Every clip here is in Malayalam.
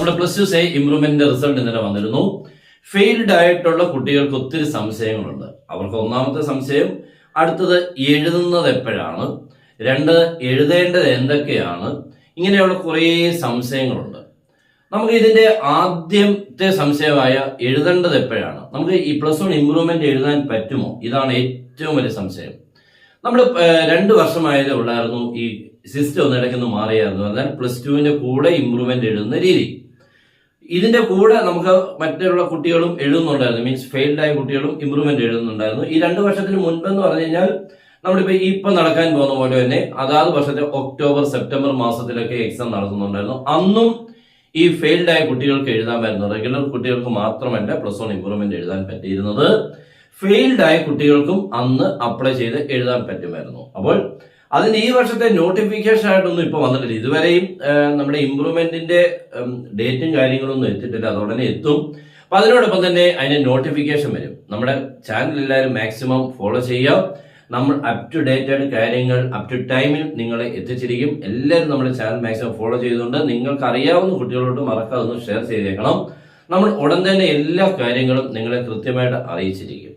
നമ്മുടെ പ്ലസ് ടു സേ ഇംപ്രൂവ്മെന്റിന്റെ റിസൾട്ട് ഇന്നലെ വന്നിരുന്നു. ഫെയിൽഡ് ആയിട്ടുള്ള കുട്ടികൾക്ക് ഒത്തിരി സംശയങ്ങളുണ്ട്. അവർക്ക് ഒന്നാമത്തെ സംശയം അടുത്തത് എഴുതുന്നത് എപ്പോഴാണ്, രണ്ട് എഴുതേണ്ടത് എന്തൊക്കെയാണ്, ഇങ്ങനെയുള്ള കുറേ സംശയങ്ങളുണ്ട്. നമുക്ക് ഇതിന്റെ ആദ്യത്തെ സംശയമായ എഴുതേണ്ടത് എപ്പോഴാണ്, നമുക്ക് ഈ പ്ലസ് വൺ ഇംപ്രൂവ്മെന്റ് എഴുതാൻ പറ്റുമോ, ഇതാണ് ഏറ്റവും വലിയ സംശയം. നമ്മൾ 2 വർഷമായതേ ഉള്ളായിരുന്നു ഈ സിസ്റ്റം ഒന്ന് ഇടയ്ക്കൊന്ന് മാറിയായിരുന്നു. എന്നാൽ പ്ലസ് ടുവിന്റെ കൂടെ ഇംപ്രൂവ്മെന്റ് എഴുതുന്ന രീതി, ഇതിന്റെ കൂടെ നമുക്ക് മറ്റുള്ള കുട്ടികളും എഴുതുന്നുണ്ടായിരുന്നു. മീൻസ് ഫെയിൽഡ് ആയ കുട്ടികളും ഇംപ്രൂവ്മെന്റ് എഴുതുന്നുണ്ടായിരുന്നു. ഈ 2 വർഷത്തിന് മുൻപെന്ന് പറഞ്ഞു കഴിഞ്ഞാൽ ഇപ്പൊ നടക്കാൻ പോകുന്ന പോലെ തന്നെ അതാത് വർഷത്തെ ഒക്ടോബർ സെപ്റ്റംബർ മാസത്തിലൊക്കെ എക്സാം നടത്തുന്നുണ്ടായിരുന്നു. അന്നും ഈ ഫെയിൽഡ് ആയ കുട്ടികൾക്ക് എഴുതാമായിരുന്നു. റെഗുലർ കുട്ടികൾക്ക് മാത്രമല്ല പ്ലസ് വൺ ഇംപ്രൂവ്മെന്റ് എഴുതാൻ പറ്റിയിരുന്നത്. ഫെയിൽഡ് ആയ കുട്ടികൾക്കും അന്ന് അപ്ലൈ ചെയ്ത് എഴുതാൻ പറ്റുമായിരുന്നു. അപ്പോൾ അതിന് ഈ വർഷത്തെ നോട്ടിഫിക്കേഷൻ ആയിട്ടൊന്നും ഇപ്പൊ വന്നിട്ടില്ല. ഇതുവരെയും നമ്മുടെ ഇംപ്രൂവ്മെന്റിന്റെ ഡേറ്റും കാര്യങ്ങളൊന്നും എത്തിയിട്ടില്ല. അത് ഉടനെ എത്തും. അപ്പൊ അതിനോടൊപ്പം തന്നെ അതിന് നോട്ടിഫിക്കേഷൻ വരും. നമ്മുടെ ചാനൽ എല്ലാവരും മാക്സിമം ഫോളോ ചെയ്യാം. നമ്മൾ അപ് ടു ഡേറ്റഡ് കാര്യങ്ങൾ അപ് ടു ടൈമിൽ നിങ്ങളെ എത്തിച്ചിരിക്കും. എല്ലാവരും നമ്മുടെ ചാനൽ മാക്സിമം ഫോളോ ചെയ്തുകൊണ്ട് നിങ്ങൾക്ക് അറിയാവുന്ന കുട്ടികളോട് മറക്കാതെ ഷെയർ ചെയ്തേക്കണം. നമ്മൾ ഉടൻ തന്നെ എല്ലാ കാര്യങ്ങളും നിങ്ങളെ കൃത്യമായിട്ട് അറിയിച്ചിരിക്കും.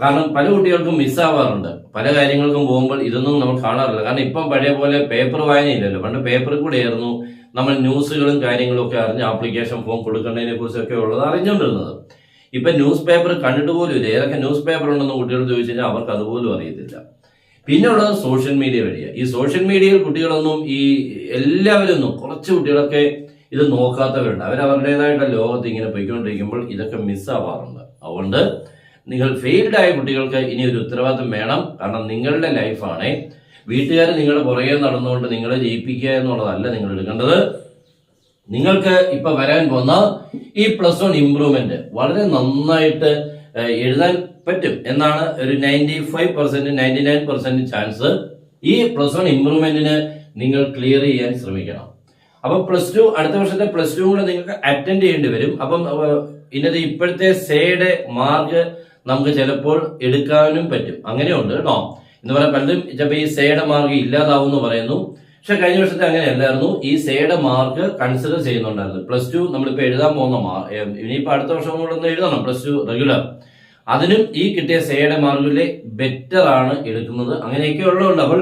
കാരണം പല കുട്ടികൾക്കും മിസ്സാവാറുണ്ട്. പല കാര്യങ്ങൾക്കും പോകുമ്പോൾ ഇതൊന്നും നമ്മൾ കാണാറില്ല. കാരണം ഇപ്പം പഴയ പോലെ പേപ്പർ വായനയില്ലല്ലോ. പണ്ട് പേപ്പറിൽ കൂടെ ആയിരുന്നു നമ്മൾ ന്യൂസുകളും കാര്യങ്ങളും ഒക്കെ അറിഞ്ഞ് ആപ്ലിക്കേഷൻ ഫോം കൊടുക്കേണ്ടതിനെ കുറിച്ചൊക്കെ ഉള്ളത് അറിഞ്ഞുകൊണ്ടിരുന്നത്. ഇപ്പൊ ന്യൂസ് പേപ്പർ കണ്ടിട്ട് പോലും ഇല്ല. ഏതൊക്കെ ന്യൂസ് പേപ്പർ ഉണ്ടെന്ന് കുട്ടികൾ ചോദിച്ചു കഴിഞ്ഞാൽ അവർക്ക് അതുപോലും അറിയത്തില്ല. പിന്നെ ഉള്ളത് സോഷ്യൽ മീഡിയ വഴിയാണ്. ഈ സോഷ്യൽ മീഡിയയിൽ കുട്ടികളൊന്നും എല്ലാവരും ഒന്നും കുറച്ച് കുട്ടികളൊക്കെ ഇത് നോക്കാത്തവരുണ്ട്. അവരവരുടേതായിട്ടുള്ള ലോകത്ത് ഇങ്ങനെ പോയിക്കൊണ്ടിരിക്കുമ്പോൾ ഇതൊക്കെ മിസ്സാവാറുണ്ട്. അതുകൊണ്ട് നിങ്ങൾ ഫെയിൽഡ് ആയ കുട്ടികൾക്ക് ഇനി ഒരു ഉത്തരവാദിത്വം വേണം. കാരണം നിങ്ങളുടെ ലൈഫാണ്. വീട്ടുകാർ നിങ്ങളുടെ പുറകെ നടന്നുകൊണ്ട് നിങ്ങളെ ജയിപ്പിക്കുക എന്നുള്ളതല്ല നിങ്ങൾ എടുക്കേണ്ടത്. നിങ്ങൾക്ക് ഇപ്പൊ വരാൻ പോകുന്ന ഈ പ്ലസ് വൺ ഇംപ്രൂവ്മെന്റ് വളരെ നന്നായിട്ട് എഴുതാൻ പറ്റും എന്നാണ് ഒരു 95% 99% ചാൻസ്. ഈ പ്ലസ് വൺ ഇംപ്രൂവ്മെന്റിന് നിങ്ങൾ ക്ലിയർ ചെയ്യാൻ ശ്രമിക്കണം. അപ്പൊ പ്ലസ് ടു അടുത്ത വർഷത്തെ പ്ലസ് ടു കൂടെ നിങ്ങൾക്ക് അറ്റൻഡ് ചെയ്യേണ്ടി വരും. അപ്പം ഇന്നത്തെ ഇപ്പോഴത്തെ സേയുടെ മാർക്ക് നമുക്ക് ചിലപ്പോൾ എടുക്കാനും പറ്റും. അങ്ങനെയുണ്ട് കേട്ടോ. എന്ന് പറയാൻ പലരും ചിലപ്പോൾ ഈ സേയുടെ മാർക്ക് ഇല്ലാതാവും എന്ന് പറയുന്നു. പക്ഷെ കഴിഞ്ഞ വർഷത്തെ അങ്ങനെയല്ലായിരുന്നു. ഈ സേയുടെ മാർക്ക് കൺസിഡർ ചെയ്യുന്നുണ്ടായിരുന്നു. പ്ലസ് ടു നമ്മളിപ്പോ എഴുതാൻ പോകുന്ന ഇനിയിപ്പോ അടുത്ത വർഷം കൂടെ ഒന്ന് എഴുതണം പ്ലസ് ടു റെഗുലർ. അതിനും ഈ കിട്ടിയ സേയുടെ മാർക്കിലെ ബെറ്റർ ആണ് എടുക്കുന്നത്. അങ്ങനെയൊക്കെ ഉള്ളതുകൊണ്ട് അപ്പോൾ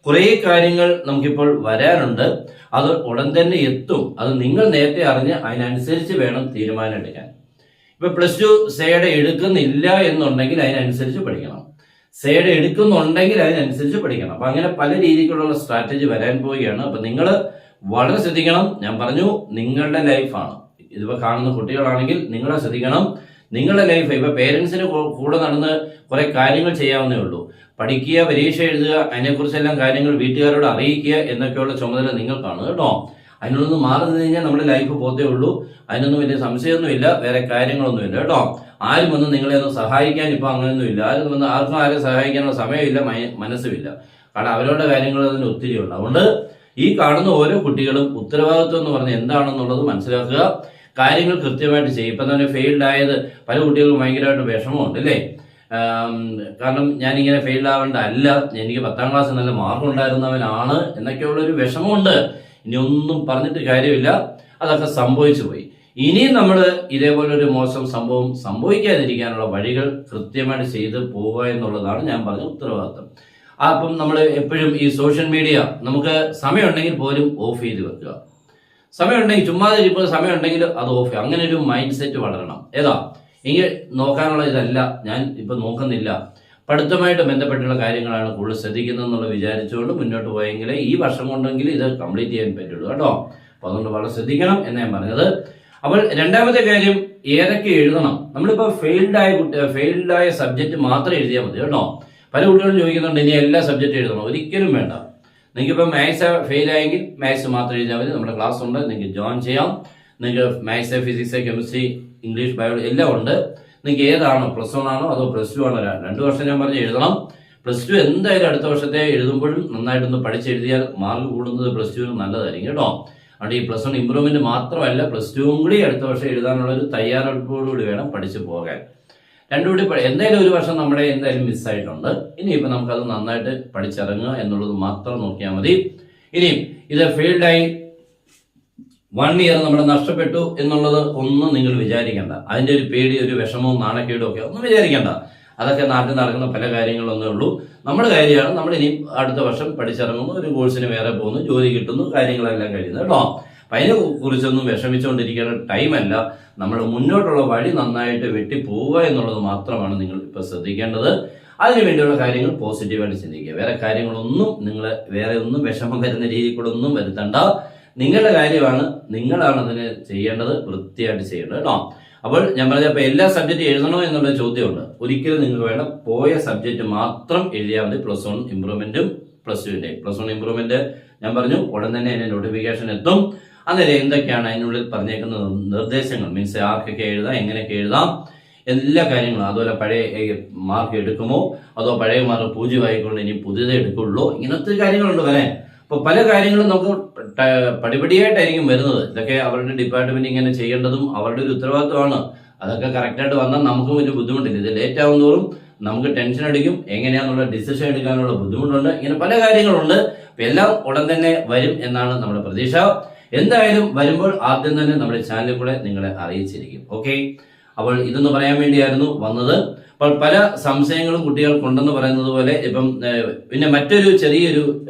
കുറെ കാര്യങ്ങൾ നമുക്കിപ്പോൾ വരാനുണ്ട്. അത് ഉടൻ തന്നെ എത്തും. അത് നിങ്ങൾ നേരത്തെ അറിഞ്ഞ് അതിനനുസരിച്ച് വേണം തീരുമാനം എടുക്കാൻ. ഇപ്പൊ പ്ലസ് ടു സേയുടെ എടുക്കുന്നില്ല എന്നുണ്ടെങ്കിൽ അതിനനുസരിച്ച് പഠിക്കണം. സേയുടെ എടുക്കുന്നുണ്ടെങ്കിൽ അതിനനുസരിച്ച് പഠിക്കണം. അപ്പൊ അങ്ങനെ പല രീതിക്കുള്ള സ്ട്രാറ്റജി വരാൻ പോവുകയാണ്. അപ്പൊ നിങ്ങൾ വളരെ ശ്രദ്ധിക്കണം. ഞാൻ പറഞ്ഞു നിങ്ങളുടെ ലൈഫാണ്. ഇതിപ്പോ കാണുന്ന കുട്ടികളാണെങ്കിൽ നിങ്ങളെ ശ്രദ്ധിക്കണം. നിങ്ങളുടെ ലൈഫ് ഇപ്പൊ പേരൻസിന് കൂടെ നടന്ന് കുറെ കാര്യങ്ങൾ ചെയ്യാവുന്നേ ഉള്ളൂ. പഠിക്കുക, പരീക്ഷ എഴുതുക, അതിനെക്കുറിച്ചെല്ലാം കാര്യങ്ങൾ വീട്ടുകാരോട് അറിയിക്കുക എന്നൊക്കെയുള്ള ചുമതല നിങ്ങൾക്കാണ് കേട്ടോ. അതിനൊന്നും മാറി നിന്ന് കഴിഞ്ഞാൽ നമ്മുടെ ലൈഫ് പോത്തേ ഉള്ളൂ. അതിനൊന്നും വലിയ സംശയമൊന്നുമില്ല. വേറെ കാര്യങ്ങളൊന്നുമില്ല കേട്ടോ. ആരും വന്ന് നിങ്ങളെ ഒന്ന് സഹായിക്കാൻ ഇപ്പൊ അങ്ങനെയൊന്നുമില്ല. ആർക്കും ആരെ സഹായിക്കാനുള്ള സമയമില്ല, മനസ്സുമില്ല. കാരണം അവരുടെ കാര്യങ്ങൾ അതിന് ഒത്തിരി ഉണ്ട്. അതുകൊണ്ട് ഈ കാണുന്ന ഓരോ കുട്ടികളും ഉത്തരവാദിത്വം എന്ന് പറഞ്ഞാൽ എന്താണെന്നുള്ളത് മനസ്സിലാക്കുക. കാര്യങ്ങൾ കൃത്യമായിട്ട് ചെയ്യും. ഇപ്പൊ തന്നെ ഫെയിൽഡ് ആയത് പല കുട്ടികൾക്കും ഭയങ്കരമായിട്ട് വിഷമമുണ്ട് അല്ലേ. കാരണം ഞാനിങ്ങനെ ഫെയിൽഡ് ആവേണ്ട അല്ല, എനിക്ക് 10ാം ക്ലാസ് നല്ല മാർക്ക് ഉണ്ടായിരുന്നവനാണ് എന്നൊക്കെയുള്ള ഒരു വിഷമമുണ്ട്. ഇനി ഒന്നും പറഞ്ഞിട്ട് കാര്യമില്ല. അതൊക്കെ സംഭവിച്ചു പോയി. ഇനിയും നമ്മൾ ഇതേപോലെ ഒരു മോശം സംഭവം സംഭവിക്കാതിരിക്കാനുള്ള വഴികൾ കൃത്യമായിട്ട് ചെയ്ത് പോവുക എന്നുള്ളതാണ് ഞാൻ പറഞ്ഞ ഉത്തരവാദിത്വം. അപ്പം നമ്മൾ എപ്പോഴും ഈ സോഷ്യൽ മീഡിയ നമുക്ക് സമയമുണ്ടെങ്കിൽ പോലും ഓഫ് ചെയ്ത് വെക്കുക. സമയമുണ്ടെങ്കിൽ ചുമ്മാതെ ഇപ്പോൾ സമയമുണ്ടെങ്കിൽ അത് ഓഫ്. അങ്ങനെ ഒരു മൈൻഡ് സെറ്റ് വളരണം. ഏതാ എങ്കിൽ നോക്കാനുള്ള ഇതല്ല, ഞാൻ ഇപ്പൊ നോക്കുന്നില്ല, പഠിത്തമായിട്ട് ബന്ധപ്പെട്ടുള്ള കാര്യങ്ങളാണ് കൂടുതൽ ശ്രദ്ധിക്കുന്നത് എന്നുള്ള വിചാരിച്ചുകൊണ്ട് മുന്നോട്ട് പോയെങ്കിലേ ഈ വർഷം കൊണ്ടെങ്കിൽ ഇത് കംപ്ലീറ്റ് ചെയ്യാൻ പറ്റുള്ളൂ കേട്ടോ. അപ്പൊ അതുകൊണ്ട് വളരെ ശ്രദ്ധിക്കണം എന്ന് ഞാൻ പറഞ്ഞത്. അപ്പോൾ രണ്ടാമത്തെ കാര്യം, ഏതൊക്കെ എഴുതണം. നമ്മളിപ്പോ ഫെയിൽഡ് ആയ സബ്ജക്ട് മാത്രം എഴുതിയാൽ മതി കേട്ടോ. പല കുട്ടികളും ചോദിക്കുന്നുണ്ട് ഇനി എല്ലാ സബ്ജക്റ്റും എഴുതണം. ഒരിക്കലും വേണ്ട. നിങ്ങൾക്കിപ്പോൾ മാത്സ് ഫെയിൽ ആയെങ്കിൽ മാത്സ് മാത്രം എഴുതിയാൽ മതി. നമ്മുടെ ക്ലാസ് ഉണ്ട്, നിങ്ങൾക്ക് ജോയിൻ ചെയ്യാം. നിങ്ങൾക്ക് maths, physics, chemistry, English, biology എല്ലാം ഉണ്ട്. നിങ്ങൾക്ക് ഏതാണോ, പ്ലസ് 1 ആണോ അതോ പ്ലസ് 2 ആണോ, 2 വർഷം ഞാൻ പറഞ്ഞ് എഴുതണം. പ്ലസ് 2 എന്തായാലും അടുത്ത വർഷത്തെ എഴുതുമ്പോഴും നന്നായിട്ടൊന്ന് പഠിച്ചെഴുതിയാൽ മാർക്ക് കൂടുന്നത് പ്ലസ് 2 നല്ലതായിരിക്കും കേട്ടോ. അതുകൊണ്ട് ഈ പ്ലസ് 1 ഇംപ്രൂവ്മെന്റ് മാത്രമല്ല പ്ലസ് 2 കൂടി അടുത്ത വർഷം എഴുതാനുള്ള ഒരു തയ്യാറെടുപ്പോടുകൂടി വേണം പഠിച്ചു പോകാൻ. രണ്ടുകൂടി എന്തായാലും ഒരു വർഷം നമ്മുടെ എന്തായാലും മിസ്സായിട്ടുണ്ട്. ഇനിയിപ്പോൾ നമുക്കത് നന്നായിട്ട് പഠിച്ചിറങ്ങുക എന്നുള്ളത് മാത്രം നോക്കിയാൽ മതി. ഇനിയും ഇത് ഫെയിൽഡായി 1 ഇയർ നമ്മുടെ നഷ്ടപ്പെട്ടു എന്നുള്ളത് ഒന്നും നിങ്ങൾ വിചാരിക്കേണ്ട. അതിന്റെ ഒരു പേടി, ഒരു വിഷമവും നാണക്കേടും ഒക്കെ ഒന്നും വിചാരിക്കേണ്ട. അതൊക്കെ നാട്ടിൽ നടക്കുന്ന പല കാര്യങ്ങളൊന്നേ ഉള്ളൂ. നമ്മുടെ കാര്യമാണ്, നമ്മൾ ഇനി അടുത്ത വർഷം പഠിച്ചിറങ്ങുന്നു, ഒരു കോഴ്സിന് വേറെ പോകുന്നു, ജോലി കിട്ടുന്നു, കാര്യങ്ങളെല്ലാം കഴിയുന്നു കേട്ടോ. അപ്പൊ അതിനെ കുറിച്ചൊന്നും വിഷമിച്ചുകൊണ്ടിരിക്കുന്ന ടൈമല്ല. നമ്മൾ മുന്നോട്ടുള്ള വഴി നന്നായിട്ട് വെട്ടി പോവുക എന്നുള്ളത് മാത്രമാണ് നിങ്ങൾ ഇപ്പൊ ശ്രദ്ധിക്കേണ്ടത്. അതിനു വേണ്ടിയുള്ള കാര്യങ്ങൾ പോസിറ്റീവായിട്ട് ചിന്തിക്കുക. വേറെ കാര്യങ്ങളൊന്നും നിങ്ങൾ വേറെ ഒന്നും വിഷമം വരുന്ന രീതിയിൽ കൂടെ ഒന്നും വരുത്തണ്ട. നിങ്ങളുടെ കാര്യമാണ്, നിങ്ങളാണ് അതിന് ചെയ്യേണ്ടത്, വൃത്തിയായിട്ട് ചെയ്യേണ്ടത് കേട്ടോ. അപ്പോൾ ഞാൻ പറഞ്ഞപ്പോൾ എല്ലാ സബ്ജക്റ്റ് എഴുതണോ എന്നുള്ള ചോദ്യമുണ്ട്. ഒരിക്കലും നിങ്ങൾക്ക് വേണ്ട, പോയ സബ്ജക്റ്റ് മാത്രം എഴുതിയാൽ മതി. +1 ഇംപ്രൂവ്മെന്റും +2ന്റെ +1 ഇംപ്രൂവ്മെന്റ് ഞാൻ പറഞ്ഞു, ഉടൻ തന്നെ അതിന്റെ നോട്ടിഫിക്കേഷൻ എത്തും. അന്നേരം എന്തൊക്കെയാണ് അതിനുള്ളിൽ പറഞ്ഞേക്കുന്ന നിർദ്ദേശങ്ങൾ, മീൻസ് ആർക്കൊക്കെ എഴുതാം, എങ്ങനെയൊക്കെ എഴുതാം, എല്ലാ കാര്യങ്ങളും. അതുപോലെ പഴയ മാർക്ക് എടുക്കുമോ അതോ പഴയ മാർക്ക് പൂജ്യമായിക്കൊണ്ട് ഇനി പുതിയതേ എടുക്കുള്ളൂ, ഇങ്ങനത്തെ കാര്യങ്ങളുണ്ട് വരാൻ. അപ്പൊ പല കാര്യങ്ങളും നമുക്ക് പടിപടിയായിട്ടായിരിക്കും വരുന്നത്. ഇതൊക്കെ അവരുടെ ഡിപ്പാർട്ട്മെന്റ് ഇങ്ങനെ ചെയ്യേണ്ടതും അവരുടെ ഒരു ഉത്തരവാദിത്വമാണ്. അതൊക്കെ കറക്റ്റായിട്ട് വന്നാൽ നമുക്കും ഒരു ബുദ്ധിമുട്ടില്ല. ഇത് ലേറ്റ് ആവുന്നതോറും നമുക്ക് ടെൻഷൻ അടിക്കും, എങ്ങനെയാണെന്നുള്ള ഡിസിഷൻ എടുക്കാനുള്ള ബുദ്ധിമുട്ടുണ്ട്. ഇങ്ങനെ പല കാര്യങ്ങളുണ്ട്. അപ്പൊ എല്ലാം ഉടൻ തന്നെ വരും എന്നാണ് നമ്മുടെ പ്രതീക്ഷ. എന്തായാലും വരുമ്പോൾ ആദ്യം തന്നെ നമ്മുടെ ചാനലിൽ കൂടെ നിങ്ങളെ അറിയിച്ചിരിക്കും. ഓക്കെ, അപ്പോൾ ഇതൊന്ന് പറയാൻ വേണ്ടിയായിരുന്നു വന്നത്. അപ്പോൾ പല സംശയങ്ങളും കുട്ടികൾക്കുണ്ടെന്ന് പറയുന്നത് പോലെ ഇപ്പം പിന്നെ മറ്റൊരു ചെറിയൊരു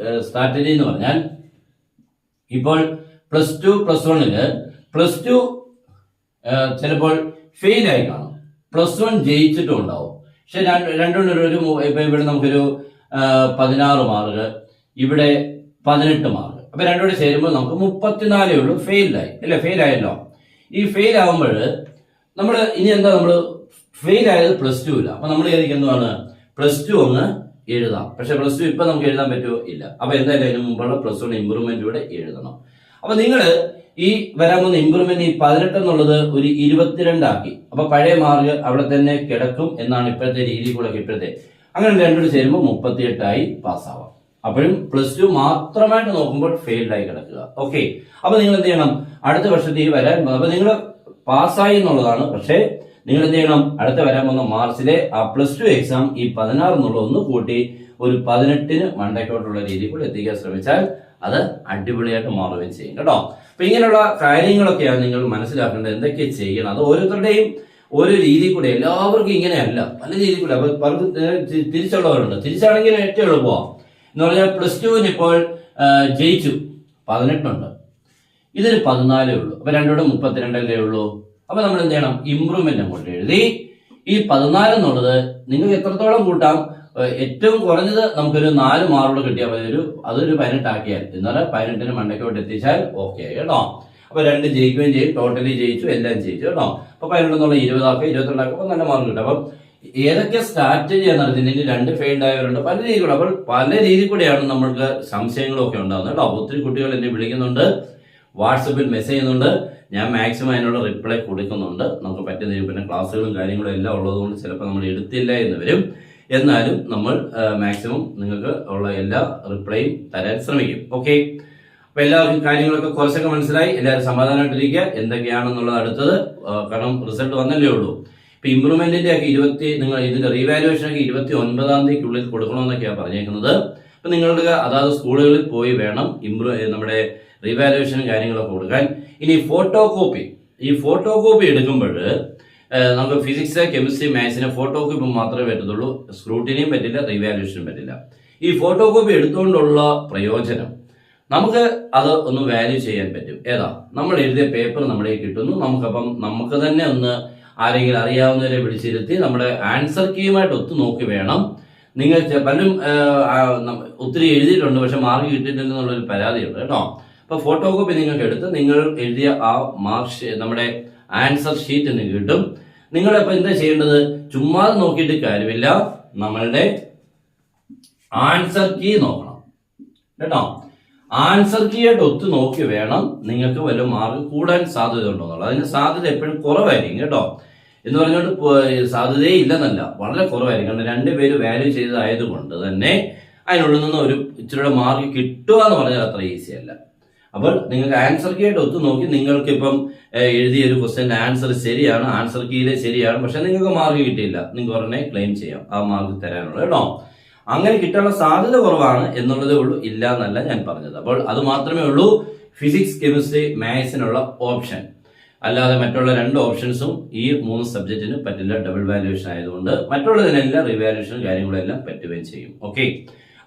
സ്ട്രാറ്റജി എന്ന് പറഞ്ഞാൽ, ഇപ്പോൾ +2 +1 +2 ചിലപ്പോൾ ഫെയിൽ ആയി കാണും, +1 ജയിച്ചിട്ടും ഉണ്ടാവും. പക്ഷെ രണ്ടുകൊണ്ടൊരു ഇപ്പൊ ഇവിടെ നമുക്കൊരു 16 മാർക്ക്, ഇവിടെ 18 മാർക്ക്. അപ്പൊ രണ്ടുകൂടെ ചേരുമ്പോൾ നമുക്ക് 34 ഉള്ളൂ. ഫെയിലായി അല്ലെ? ഫെയിൽ ആയല്ലോ. ഈ ഫെയിൽ ആകുമ്പോൾ നമ്മൾ ഇനി എന്താ, നമ്മൾ ഫെയിൽ ആയത് +2 ഇല്ല. അപ്പൊ നമ്മൾ എന്താണ്, +2 അങ്ങ് എഴുതാം. പക്ഷെ +2 ഇപ്പൊ നമുക്ക് എഴുതാൻ പറ്റുമോ? ഇല്ല. അപ്പൊ എന്തായാലും അതിന് മുമ്പുള്ള +1 ഇംപ്രൂവ്മെന്റ് കൂടെ എഴുതണം. അപ്പൊ നിങ്ങൾ ഈ വരാൻ പോകുന്ന ഇംപ്രൂവ്മെന്റ്, ഈ 18 എന്നുള്ളത് ഒരു 22 ആക്കി. അപ്പൊ പഴയ മാർക്ക് അവിടെ തന്നെ കിടക്കും എന്നാണ് ഇപ്പോഴത്തെ രീതി കൂടെ. ഇപ്പോഴത്തെ അങ്ങനെ രണ്ടുകൂടെ ചേരുമ്പോൾ 38 ആയി പാസ്സാവാം. അപ്പോഴും +2 മാത്രമായിട്ട് നോക്കുമ്പോൾ ഫെയിൽഡ് ആയി കിടക്കുക. ഓക്കെ, അപ്പൊ നിങ്ങൾ എന്ത് ചെയ്യണം, അടുത്ത വർഷത്തെ ഈ വരാൻ, അപ്പൊ നിങ്ങൾ പാസ്സായി എന്നുള്ളതാണ്. പക്ഷേ നിങ്ങൾ എന്ത് ചെയ്യണം, അടുത്ത വരാൻ പോകുന്ന മാർച്ചിലെ ആ +2 എക്സാം ഈ 16 എന്നുള്ള ഒന്ന് കൂട്ടി ഒരു 18 മണ്ടയ്ക്കോട്ടുള്ള രീതിയിൽ കൂടെ എത്തിക്കാൻ ശ്രമിച്ചാൽ അത് അടിപൊളിയായിട്ട് മാറുകയും ചെയ്യും കേട്ടോ. അപ്പൊ ഇങ്ങനെയുള്ള കാര്യങ്ങളൊക്കെയാണ് നിങ്ങൾ മനസ്സിലാക്കേണ്ടത്. എന്തൊക്കെ ചെയ്യണം, അത് ഓരോരുത്തരുടെയും ഓരോ രീതി കൂടെ. എല്ലാവർക്കും ഇങ്ങനെയല്ല, പല രീതി കൂടെ. അപ്പൊ പലർക്കും തിരിച്ചുള്ളവരുണ്ട്. തിരിച്ചാണെങ്കിൽ ഏറ്റവും എളുപ്പമാണ് എന്ന് പറഞ്ഞാൽ +2 ഇപ്പോൾ ജയിച്ചു, 18 ഉണ്ട്, ഇതിന് 14 ഉള്ളൂ. അപ്പൊ രണ്ടോടെ 32 ഉള്ളൂ. അപ്പൊ നമ്മൾ എന്ത് ചെയ്യണം, ഇംപ്രൂവ്മെന്റ് അങ്ങോട്ട് എഴുതി ഈ 14 എന്നുള്ളത് നിങ്ങൾക്ക് എത്രത്തോളം കൂട്ടാം, ഏറ്റവും കുറഞ്ഞത് നമുക്കൊരു 4 മാർക്കോട് കിട്ടിയാൽ മതി. അതൊരു 18 ആക്കിയാൽ, എന്നാലും 18 മണ്ടയ്ക്കോട്ട് എത്തിച്ചാൽ ഓക്കെ കേട്ടോ. അപ്പൊ 2 ജയിക്കുകയും ചെയ്യും, ടോട്ടലി ജയിച്ചു, എല്ലാം ജയിച്ചു കേട്ടോ. അപ്പൊ 18 എന്നുള്ള 20 ആക്കുക, 22 ആക്കുമ്പോൾ നല്ല മാർക്ക് കിട്ടും. അപ്പം ഏതൊക്കെ സ്ട്രാറ്റജിയാണ് നടത്തുന്നത്, 2 ഫെയിൽഡ് ആയവരുണ്ട്, പല രീതി കൂടെ. അപ്പോൾ പല രീതി കൂടെയാണ് നമ്മൾക്ക് സംശയങ്ങളൊക്കെ ഉണ്ടാകുന്നത് കേട്ടോ. ഒത്തിരി കുട്ടികൾ എന്നെ വിളിക്കുന്നുണ്ട്, വാട്സപ്പിൽ മെസ്സേജ് ചെയ്യുന്നുണ്ട്. ഞാൻ മാക്സിമം അതിനുള്ള റിപ്ലൈ കൊടുക്കുന്നുണ്ട്. നമുക്ക് പറ്റുന്ന, പിന്നെ ക്ലാസ്സുകളും കാര്യങ്ങളും എല്ലാം ഉള്ളതുകൊണ്ട് ചിലപ്പോൾ നമ്മൾ എടുത്തില്ല എന്ന് വരും. എന്നാലും നമ്മൾ മാക്സിമം നിങ്ങൾക്ക് ഉള്ള എല്ലാ റിപ്ലൈയും തരാൻ ശ്രമിക്കും. ഓക്കെ, അപ്പൊ എല്ലാവർക്കും കാര്യങ്ങളൊക്കെ കുറച്ചൊക്കെ മനസ്സിലായി. എല്ലാവരും സമാധാനമായിട്ടിരിക്കുക. എന്തൊക്കെയാണെന്നുള്ളത് അടുത്തത്, കാരണം റിസൾട്ട് വന്നല്ലേ ഉള്ളൂ. ഇപ്പൊ ഇംപ്രൂവ്മെന്റിന്റെ ഒക്കെ നിങ്ങൾ ഇതിന്റെ റീവാലുവേഷൻ ഒക്കെ 29-ാം തീയതിക്കുള്ളിൽ കൊടുക്കണമെന്നൊക്കെയാണ് പറഞ്ഞേക്കുന്നത്. അപ്പൊ നിങ്ങളുടെ അതായത് സ്കൂളുകളിൽ പോയി വേണം നമ്മുടെ റീവാലുവേഷനും കാര്യങ്ങളൊക്കെ കൊടുക്കാൻ. ഇനി ഫോട്ടോ കോപ്പി എടുക്കുമ്പോൾ നമുക്ക് ഫിസിക്സ്, കെമിസ്ട്രി, മാത്സിന് ഫോട്ടോ കോപ്പി മാത്രമേ പറ്റത്തുള്ളൂ. സ്ക്രൂട്ടിനിയും പറ്റില്ല, റീവാലുവേഷനും പറ്റില്ല. ഈ ഫോട്ടോ കോപ്പി എടുത്തുകൊണ്ടുള്ള പ്രയോജനം, നമുക്ക് അത് ഒന്ന് വാല്യൂ ചെയ്യാൻ പറ്റും. ഏതാ, നമ്മൾ എഴുതിയ പേപ്പർ നമ്മുടെ കിട്ടുന്നു. നമുക്കപ്പം നമുക്ക് തന്നെ ഒന്ന് ആരെങ്കിലും അറിയാവുന്നവരെ വിളിച്ചിരുത്തി നമ്മുടെ ആൻസർ കീയുമായിട്ട് ഒത്തു നോക്കി വേണം. നിങ്ങൾ പലരും ഒത്തിരി എഴുതിയിട്ടുണ്ട്, പക്ഷെ മാർക്ക് കിട്ടിയിട്ടില്ലെന്നുള്ളൊരു പരാതിയുണ്ട് കേട്ടോ. അപ്പൊ ഫോട്ടോ കോപ്പി നിങ്ങൾക്ക് എടുത്ത് നിങ്ങൾ എഴുതിയ ആ മാർക്ക് നമ്മുടെ ആൻസർ ഷീറ്റ് നിങ്ങൾക്ക് കിട്ടും. നിങ്ങളിപ്പോ എന്താ ചെയ്യേണ്ടത്, ചുമ്മാ നോക്കിയിട്ട് കാര്യമില്ല, നമ്മളുടെ ആൻസർ കീ നോക്കണം കേട്ടോ. ആൻസർ കീയായിട്ട് ഒത്തു നോക്കി വേണം നിങ്ങൾക്ക് വല്ല മാർക്ക് കൂടാൻ സാധ്യത ഉണ്ടോ എന്നുള്ളത്. അതിന് സാധ്യത എപ്പോഴും കുറവായിരിക്കും കേട്ടോ. എന്ന് പറഞ്ഞുകൊണ്ട് സാധ്യതയെ ഇല്ലെന്നല്ല, വളരെ കുറവായിരിക്കും. കാരണം 2 പേര് വാല്യൂ ചെയ്തതായതുകൊണ്ട് തന്നെ അതിനുള്ളിൽ നിന്ന് ഒരു ഇച്ചിരിയുടെ മാർക്ക് കിട്ടുക എന്ന് പറഞ്ഞാൽ അത്ര ഈസി അല്ല. അപ്പോൾ നിങ്ങൾക്ക് ആൻസർ കീ ആയിട്ട് ഒത്തു നോക്കി, നിങ്ങൾക്ക് ഇപ്പം എഴുതിയ ഒരു ക്വസ്റ്റ്യന്റെ ആൻസർ ശരിയാണ്, ആൻസർ കീയിലെ ശരിയാണ്, പക്ഷെ നിങ്ങൾക്ക് മാർക്ക് കിട്ടിയില്ല, നിങ്ങൾക്ക് ഉടനെ ക്ലെയിം ചെയ്യാം ആ മാർക്ക് തരാനുള്ളത് കേട്ടോ. അങ്ങനെ കിട്ടാനുള്ള സാധ്യത കുറവാണ് എന്നുള്ളതേ ഉള്ളൂ, ഇല്ല എന്നല്ല ഞാൻ പറഞ്ഞത്. അപ്പോൾ അത് മാത്രമേ ഉള്ളൂ. ഫിസിക്സ്, കെമിസ്ട്രി, മാത്സിനുള്ള ഓപ്ഷൻ. അല്ലാതെ മറ്റുള്ള 2 ഓപ്ഷൻസും ഈ 3 സബ്ജക്റ്റിന് പറ്റില്ല, ഡബിൾ വാല്യുവേഷൻ ആയതുകൊണ്ട്. മറ്റുള്ളതിനെല്ലാം റിവാലുവേഷനും കാര്യങ്ങളും എല്ലാം പറ്റുകയും ചെയ്യും. ഓക്കെ,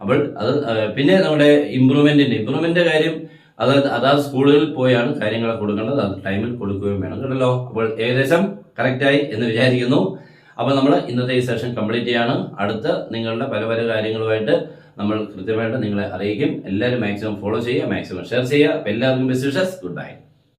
അപ്പോൾ അത് പിന്നെ നമ്മുടെ ഇമ്പ്രൂവ്മെന്റിന്റെ കാര്യം അതാത് സ്കൂളുകളിൽ പോയാണ് കാര്യങ്ങളൊക്കെ കൊടുക്കേണ്ടത്. അത് ടൈമിൽ കൊടുക്കുകയും വേണം കേട്ടല്ലോ. അപ്പോൾ ഏകദേശം കറക്റ്റായി എന്ന് വിചാരിക്കുന്നു. അപ്പോൾ നമ്മൾ ഇന്നത്തെ ഈ സെഷൻ കംപ്ലീറ്റ് ചെയ്യാണ്. അടുത്ത നിങ്ങളുടെ പല പല കാര്യങ്ങളുമായിട്ട് നമ്മൾ കൃത്യമായിട്ട് നിങ്ങളെ അറിയിക്കും. എല്ലാവരും മാക്സിമം ഫോളോ ചെയ്യുക, മാക്സിമം ഷെയർ ചെയ്യുക. എല്ലാവർക്കും ബെസ്റ്റ് വിഷസ്. Good bye.